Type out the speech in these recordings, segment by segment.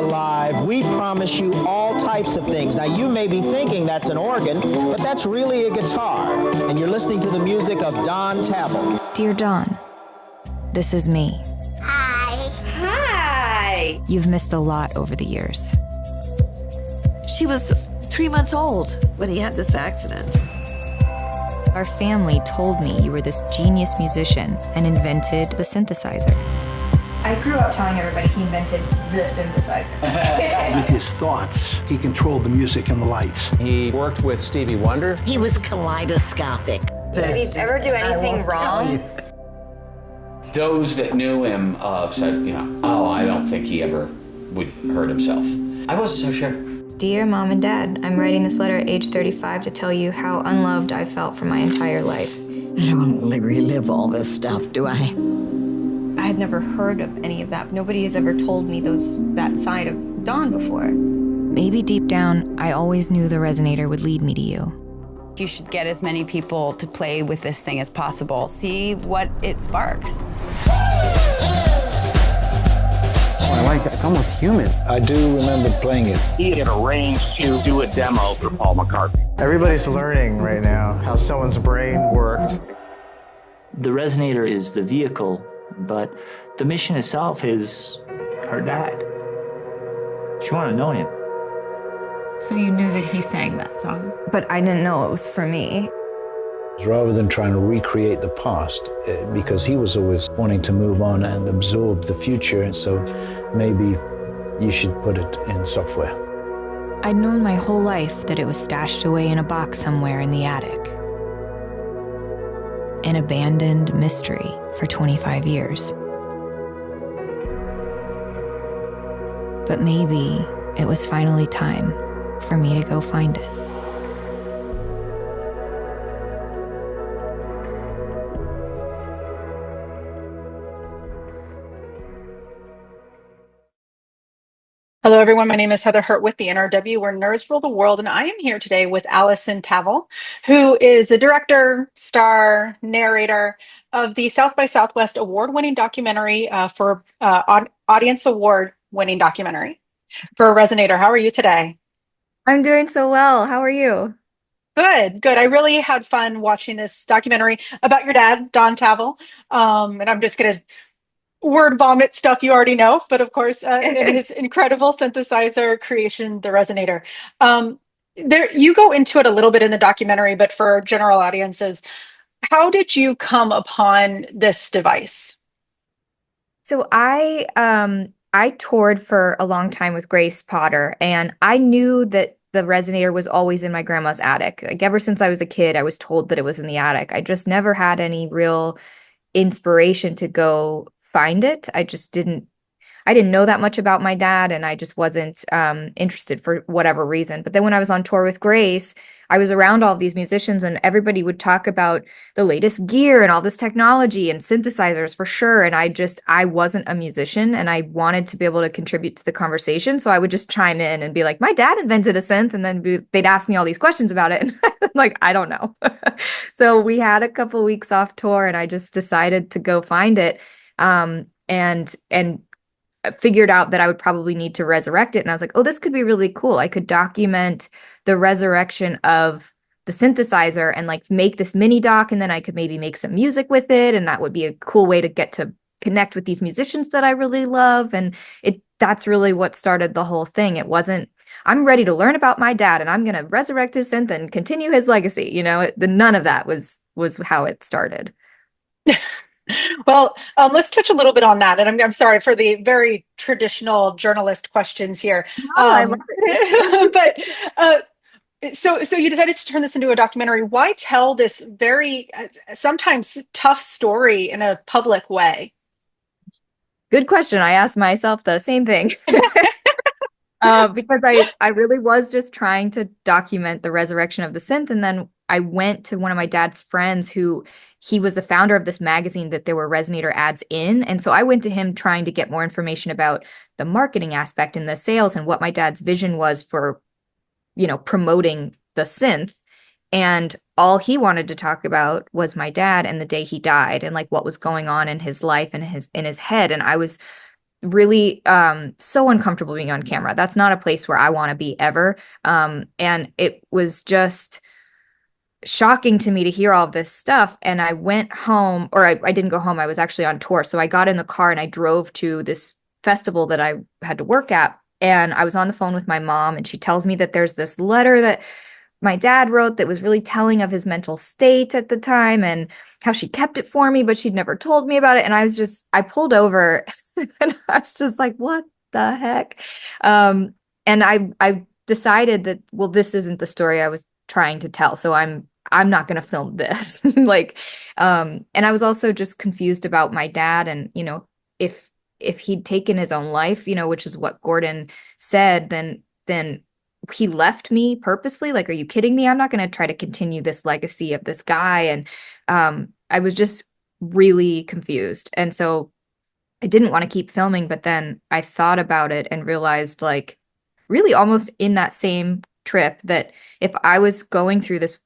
alive, we promise you all types of things. Now, you may be thinking that's an organ, but that's really a guitar. And you're listening to the music of Don Tavel. Dear Don, this is me. Hi. Hi. You've missed a lot over the years. She was 3 months old when he had this accident. Our family told me you were this genius musician and invented the synthesizer. I grew up telling everybody he invented the synthesizer. With his thoughts, he controlled the music and the lights. He worked with Stevie Wonder. He was kaleidoscopic. Did he ever do anything wrong? Those that knew him said, oh, I don't think he ever would hurt himself. I wasn't so sure. Dear Mom and Dad, I'm writing this letter at age 35 to tell you how unloved I felt for my entire life. I don't want to relive all this stuff, do I? I had never heard of any of that. Nobody has ever told me that side of Don before. Maybe deep down, I always knew the Resynator would lead me to you. You should get as many people to play with this thing as possible. See what it sparks. I like it. It's almost human. I do remember playing it. He had arranged to do a demo for Paul McCartney. Everybody's learning right now how someone's brain worked. The Resynator is the vehicle, but the mission itself is her dad. She wanted to know him. So you knew that he sang that song? But I didn't know it was for me. Rather than trying to recreate the past, because he was always wanting to move on and absorb the future, and so maybe you should put it in software. I'd known my whole life that it was stashed away in a box somewhere in the attic. An abandoned mystery for 25 years. But maybe it was finally time for me to go find it. Hello, everyone. My name is Heather Hurt with the NRW, where nerds rule the world, and I am here today with Alison Tavel, who is the director, star, narrator of the South by Southwest award-winning documentary for Audience Award-winning documentary for Resynator. How are you today? I'm doing so well. How are you? Good. I really had fun watching this documentary about your dad, Don Tavel, and I'm just going to word vomit stuff you already know, but of course, in his incredible synthesizer creation, the Resynator. You go into it a little bit in the documentary, but for general audiences, how did you come upon this device? So I toured for a long time with Grace Potter, and I knew that the Resynator was always in my grandma's attic. Like ever since I was a kid, I was told that it was in the attic. I just never had any real inspiration to go find it. I didn't know that much about my dad, and I just wasn't interested for whatever reason. But then when I was on tour with Grace, I was around all these musicians, and everybody would talk about the latest gear and all this technology and synthesizers for sure. And I wasn't a musician, and I wanted to be able to contribute to the conversation. So I would just chime in and be like, my dad invented a synth. And then they'd ask me all these questions about it. And I'm like, I don't know. So we had a couple weeks off tour, and I just decided to go find it. And figured out that I would probably need to resurrect it. And I was like, oh, this could be really cool. I could document the resurrection of the synthesizer and like make this mini doc, and then I could maybe make some music with it. And that would be a cool way to get to connect with these musicians that I really love. And that's really what started the whole thing. It wasn't, I'm ready to learn about my dad and I'm going to resurrect his synth and continue his legacy. None of that was how it started. Well, let's touch a little bit on that. And I'm sorry for the very traditional journalist questions here. I love it. But so you decided to turn this into a documentary. Why tell this very sometimes tough story in a public way? Good question. I asked myself the same thing. Because I really was just trying to document the resurrection of the synth. And then I went to one of my dad's friends he was the founder of this magazine that there were Resynator ads in. And so I went to him trying to get more information about the marketing aspect and the sales and what my dad's vision was for, promoting the synth. And all he wanted to talk about was my dad and the day he died and like what was going on in his life and in his head. And I was really so uncomfortable being on camera. That's not a place where I want to be ever. And it was just shocking to me to hear all of this stuff. And I went home, or I didn't go home. I was actually on tour. So I got in the car and I drove to this festival that I had to work at. And I was on the phone with my mom, and she tells me that there's this letter that my dad wrote that was really telling of his mental state at the time and how she kept it for me, but she'd never told me about it. And I pulled over and I was just like, what the heck? And I decided that, well, this isn't the story I was trying to tell. So I'm not going to film this. And I was also just confused about my dad and, if he'd taken his own life, which is what Gordon said, then he left me purposefully. Like, are you kidding me? I'm not going to try to continue this legacy of this guy. And I was just really confused. And so I didn't want to keep filming, but then I thought about it and realized, like, really almost in that same trip, that if I was going through this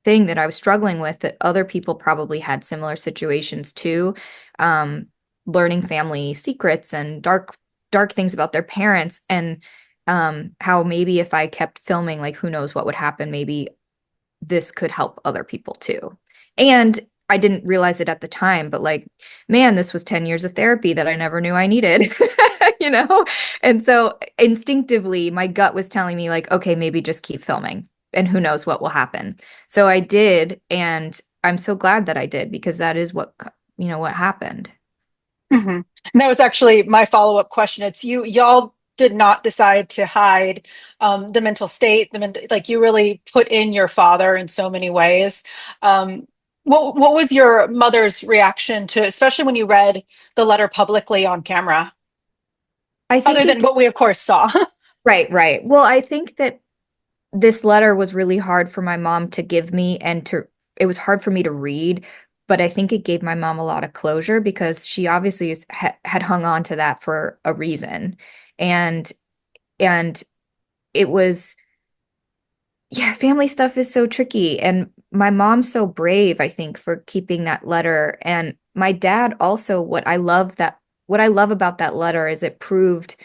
thing that I was struggling with, that other people probably had similar situations too, learning family secrets and dark things about their parents, and how maybe if I kept filming, like, who knows what would happen. Maybe this could help other people too. And I didn't realize it at the time, but, like, man, this was 10 years of therapy that I never knew I needed, And so instinctively, my gut was telling me, like, okay, maybe just keep filming and who knows what will happen. So I did. And I'm so glad that I did, because that is what happened. Mm-hmm. And that was actually my follow-up question. It's y'all did not decide to hide the mental state. Like, you really put in your father in so many ways. What was your mother's reaction to, especially when you read the letter publicly on camera? I think other than what we, of course, saw. Right. Well, I think that this letter was really hard for my mom to give me, and it was hard for me to read. But I think it gave my mom a lot of closure, because she obviously had hung on to that for a reason. And it was, yeah, family stuff is so tricky. And my mom's so brave, I think, for keeping that letter. And my dad also, what I love about that letter is it proved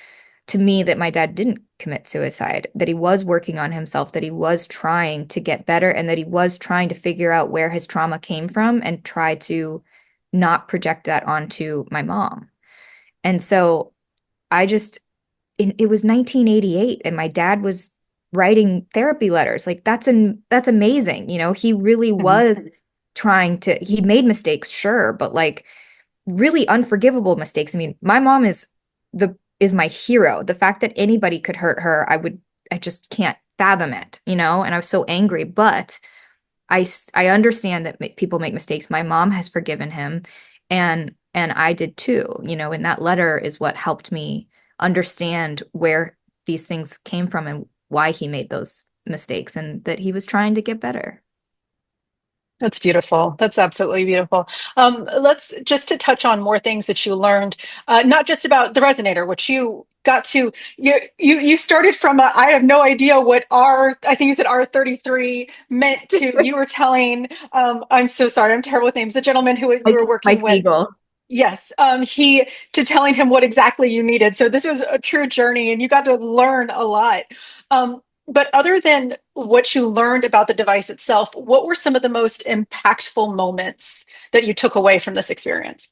to me that my dad didn't commit suicide, that he was working on himself, that he was trying to get better, and that he was trying to figure out where his trauma came from and try to not project that onto my mom. And so it was 1988 and my dad was writing therapy letters. Like, that's amazing. He really was he made mistakes, sure, but, like, really unforgivable mistakes. I mean, my mom is my hero. The fact that anybody could hurt her, I just can't fathom it, and I was so angry, but I understand that people make mistakes. My mom has forgiven him, and I did too, and that letter is what helped me understand where these things came from and why he made those mistakes, and that he was trying to get better. That's beautiful. That's absolutely beautiful. Let's just to touch on more things that you learned, not just about the Resynator, which you got to, you started from I have no idea what I think you said R33 meant to, you were telling, I'm so sorry, I'm terrible with names, the gentleman who you were working Mike with. Eagle. Yes, to telling him what exactly you needed. So this was a true journey and you got to learn a lot. But other than what you learned about the device itself, what were some of the most impactful moments that you took away from this experience?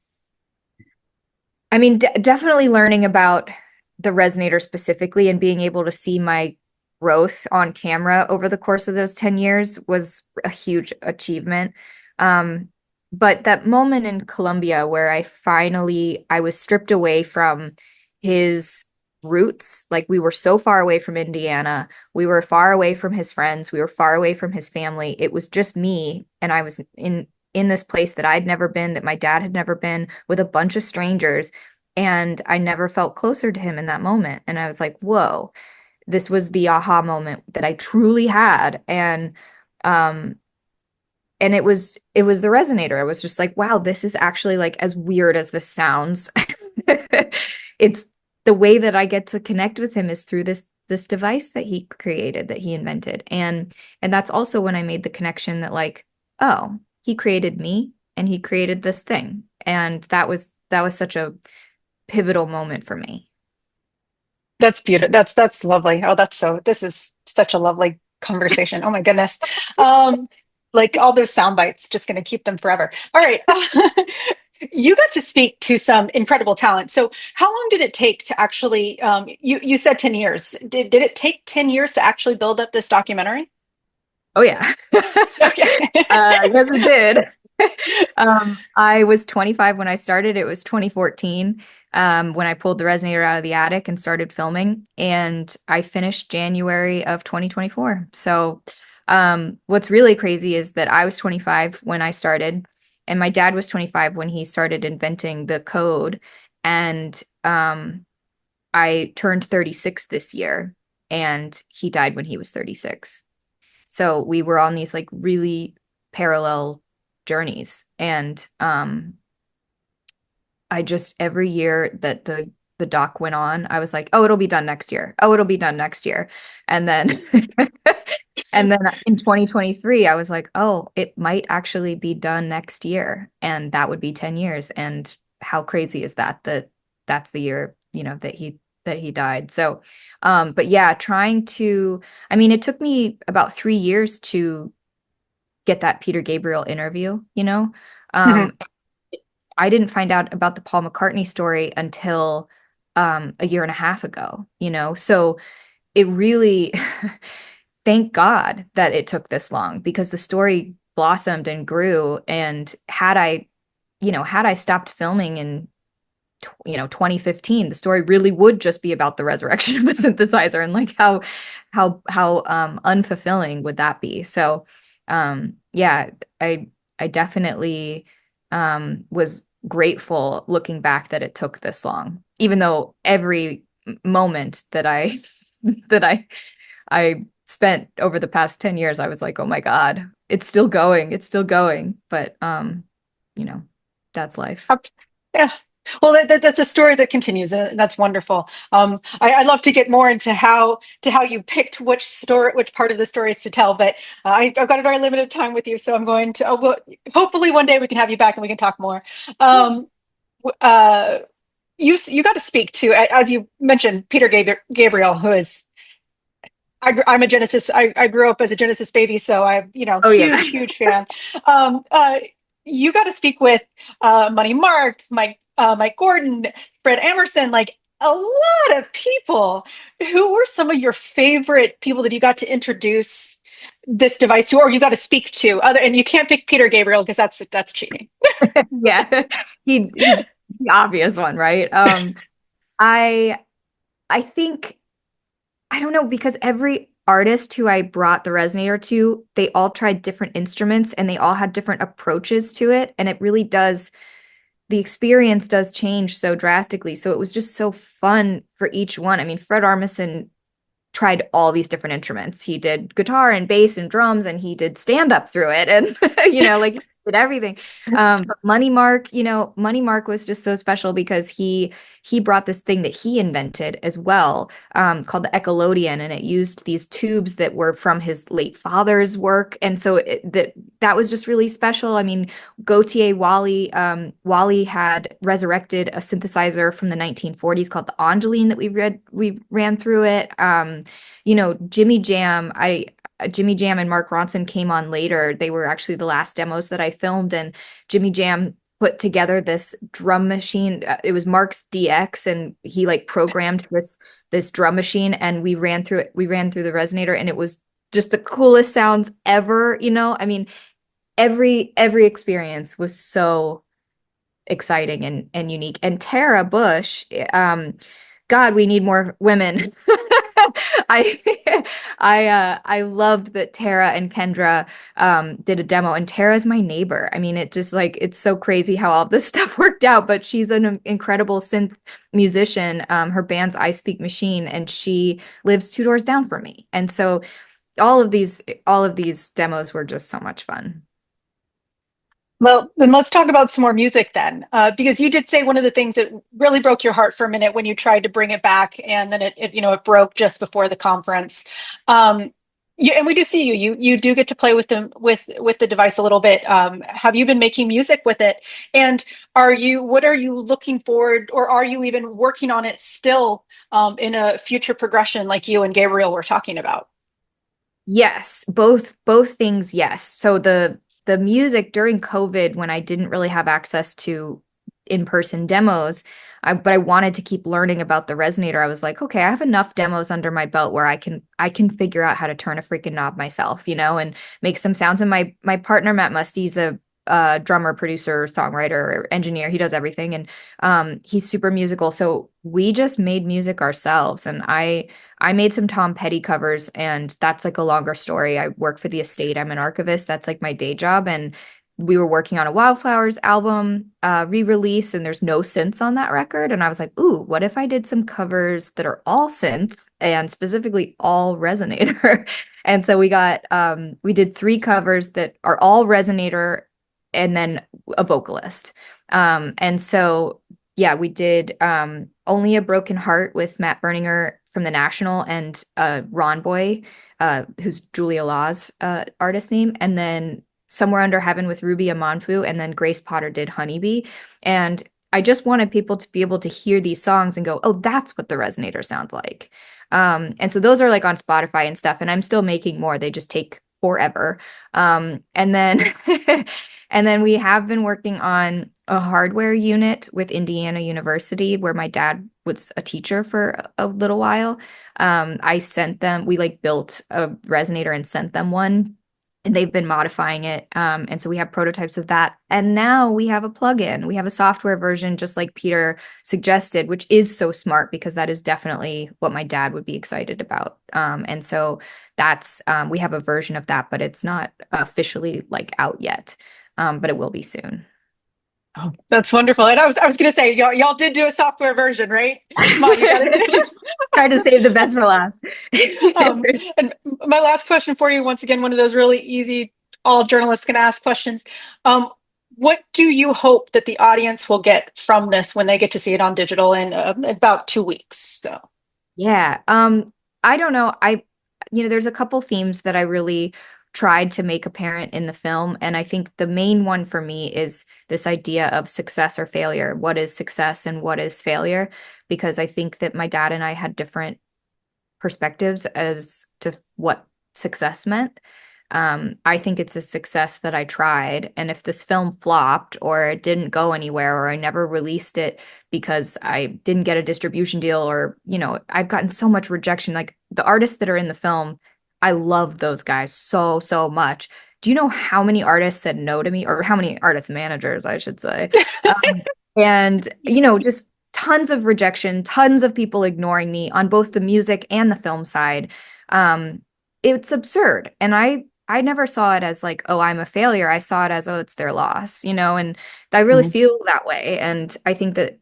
I mean, definitely learning about the Resynator specifically and being able to see my growth on camera over the course of those 10 years was a huge achievement. But that moment in Colombia where I was stripped away from his roots, like, we were so far away from Indiana, we were far away from his friends, we were far away from his family. It was just me, and I was in this place that I'd never been, that my dad had never been, with a bunch of strangers, and I never felt closer to him in that moment. And I was like, whoa, this was the aha moment that I truly had. And it was the Resynator. I was just like, wow, this is actually, like, as weird as this sounds. It's the way that I get to connect with him is through this device that he created, that he invented. And that's also when I made the connection that, like, oh, he created me and he created this thing. And that was such a pivotal moment for me. That's beautiful. That's lovely. Oh, this is such a lovely conversation. Oh my goodness. Like all those sound bites, just going to keep them forever. All right. You got to speak to some incredible talent. So how long did it take to actually, you said 10 years. Did it take 10 years to actually build up this documentary? Oh yeah. Okay. Yes, it did. I was 25 when I started. It was 2014 when I pulled the Resynator out of the attic and started filming, and I finished January of 2024. So what's really crazy is that I was 25 when I started, and my dad was 25 when he started inventing the code, and I turned 36 this year, and he died when he was 36. So we were on these like really parallel journeys. And I just, every year that the doc went on, I was like, oh, it'll be done next year. Oh, it'll be done next year. And then and then in 2023, I was like, oh, it might actually be done next year. And that would be 10 years. And how crazy is that that's the year, that he died. So but yeah, it took me about 3 years to get that Peter Gabriel interview, I didn't find out about the Paul McCartney story until a year and a half ago, so it really thank God that it took this long, because the story blossomed and grew. And had I stopped filming in 2015, the story really would just be about the resurrection of a synthesizer, and like how unfulfilling would that be? So yeah, I definitely was grateful looking back that it took this long, even though every moment that I I spent over the past 10 years, I was like, oh my God, it's still going. But that's life. Yeah. Well, that's a story that continues, and that's wonderful. I'd love to get more into how you picked which part of the story is to tell, but I've got a very limited time with you, so I'm going to. Hopefully, one day we can have you back and we can talk more. You got to speak to, as you mentioned, Peter Gabriel, who is. I'm a Genesis. I grew up as a Genesis baby, so I'm huge fan. You got to speak with Money Mark, Mike Gordon, Fred Emerson, like a lot of people. Who were some of your favorite people that you got to introduce this device to, or you got to speak to? And you can't pick Peter Gabriel because that's cheating. Yeah, he's the obvious one, right? I think, I don't know, because every artist who I brought the Resynator to, they all tried different instruments and they all had different approaches to it. And it really does, the experience does change so drastically. So it was just so fun for each one. I mean, Fred Armisen tried all these different instruments. He did guitar and bass and drums, and he did stand up through it, and like he did everything. But Money Mark was just so special because he brought this thing that he invented as well, called the Echolodion, and it used these tubes that were from his late father's work, and so that was just really special. I mean, Gautier Wally had resurrected a synthesizer from the 1940s called the Angeline that we ran through it. Jimmy Jam and Mark Ronson came on later. They were actually the last demos that I filmed, and Jimmy Jam put together this drum machine. It was Mark's DX, and he like programmed this drum machine, and we ran through it. We ran through the Resynator, and it was just the coolest sounds ever. I mean, every experience was so exciting and unique. And Tara Bush, God, we need more women. I loved that Tara and Kendra did a demo, and Tara's my neighbor. I mean, it's so crazy how all this stuff worked out, but she's an incredible synth musician. Her band's I Speak Machine, and she lives 2 doors down from me. And so all of these demos were just so much fun. Well, then let's talk about some more music then, because you did say one of the things that really broke your heart for a minute when you tried to bring it back, and then it broke just before the conference. And we do see you. You do get to play with them with the device a little bit. Have you been making music with it? And what are you looking forward, or are you even working on it still in a future progression like you and Gabriel were talking about? Yes, both things, yes. So the music during COVID, when I didn't really have access to in-person demos, but I wanted to keep learning about the Resynator. I was like, okay, I have enough demos under my belt where I can figure out how to turn a freaking knob myself, and make some sounds. And my partner Matt Musty's a drummer, producer, songwriter, engineer. He does everything, and he's super musical. So we just made music ourselves, and I made some Tom Petty covers, and that's like a longer story. I work for the estate. I'm an archivist. That's like my day job, and we were working on a Wildflowers album re-release, and there's no synths on that record. And I was like, ooh, what if I did some covers that are all synth and specifically all Resynator? And so we did 3 covers that are all Resynator and then a vocalist. And so, yeah, we did Only a Broken Heart with Matt Berninger from The National and Ron Boy, who's Julia Law's artist name, and then Somewhere Under Heaven with Ruby Amanfu, and then Grace Potter did Honeybee. And I just wanted people to be able to hear these songs and go, oh, that's what the Resynator sounds like. And so those are like on Spotify and stuff, and I'm still making more. They just take forever. And then and then we have been working on a hardware unit with Indiana University, where my dad was a teacher for a little while. I sent them, we like built a Resynator and sent them one, and they've been modifying it. And so we have prototypes of that. And now we have a plugin. We have a software version, just like Peter suggested, which is so smart, because that is definitely what my dad would be excited about. And so that's, we have a version of that, but it's not officially like out yet. But it will be soon. Oh, that's wonderful. And I was going to say, y'all did do a software version, right? Mom, you gotta do Try to save the best for last. And my last question for you, once again, one of those really easy, all journalists can ask questions. What do you hope that the audience will get from this when they get to see it on digital in about 2 weeks? So, yeah, I don't know. There's a couple themes that I really tried to make apparent in the film. And I think the main one for me is this idea of success or failure. What is success and what is failure? Because I think that my dad and I had different perspectives as to what success meant. I think it's a success that I tried. And if this film flopped, or it didn't go anywhere, or I never released it because I didn't get a distribution deal, or, I've gotten so much rejection. Like the artists that are in the film, I love those guys so, so much. Do you know how many artists said no to me, or how many artist managers, I should say? And, just tons of rejection, tons of people ignoring me on both the music and the film side. It's absurd. And I never saw it as like, oh, I'm a failure. I saw it as, oh, it's their loss, and I really feel that way. And I think that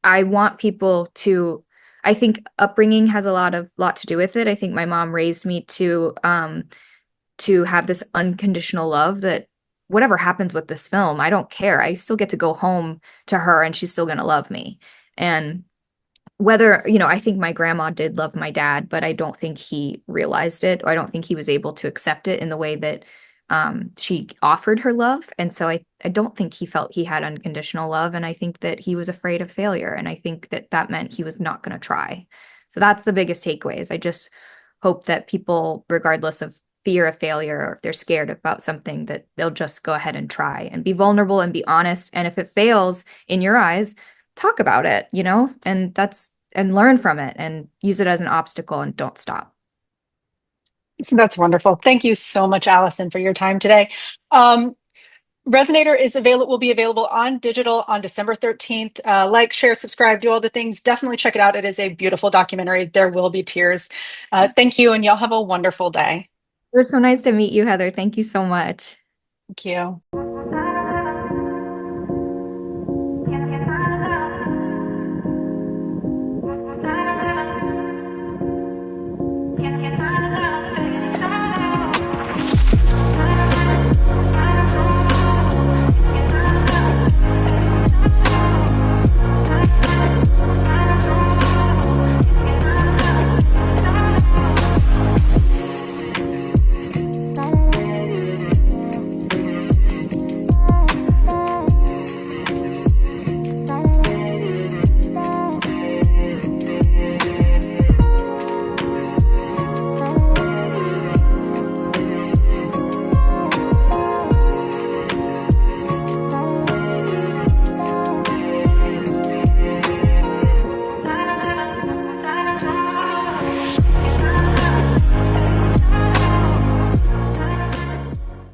I want people to, I think upbringing has a lot to do with it. I think my mom raised me to have this unconditional love, that whatever happens with this film, I don't care. I still get to go home to her, and she's still going to love me. And whether, I think my grandma did love my dad, but I don't think he realized it, or I don't think he was able to accept it in the way that she offered her love. And so I don't think he felt he had unconditional love. And I think that he was afraid of failure. And I think that meant he was not going to try. So that's the biggest takeaways. I just hope that people, regardless of fear of failure, or if they're scared about something, that they'll just go ahead and try and be vulnerable and be honest. And if it fails in your eyes, talk about it, and learn from it and use it as an obstacle, and don't stop. So that's wonderful. Thank you so much, Alison, for your time today. Resynator will be available on digital on December 13th. Like, share, subscribe, do all the things. Definitely check it out. It is a beautiful documentary. There will be tears. Thank you, and y'all have a wonderful day. It was so nice to meet you, Heather. Thank you so much. Thank you.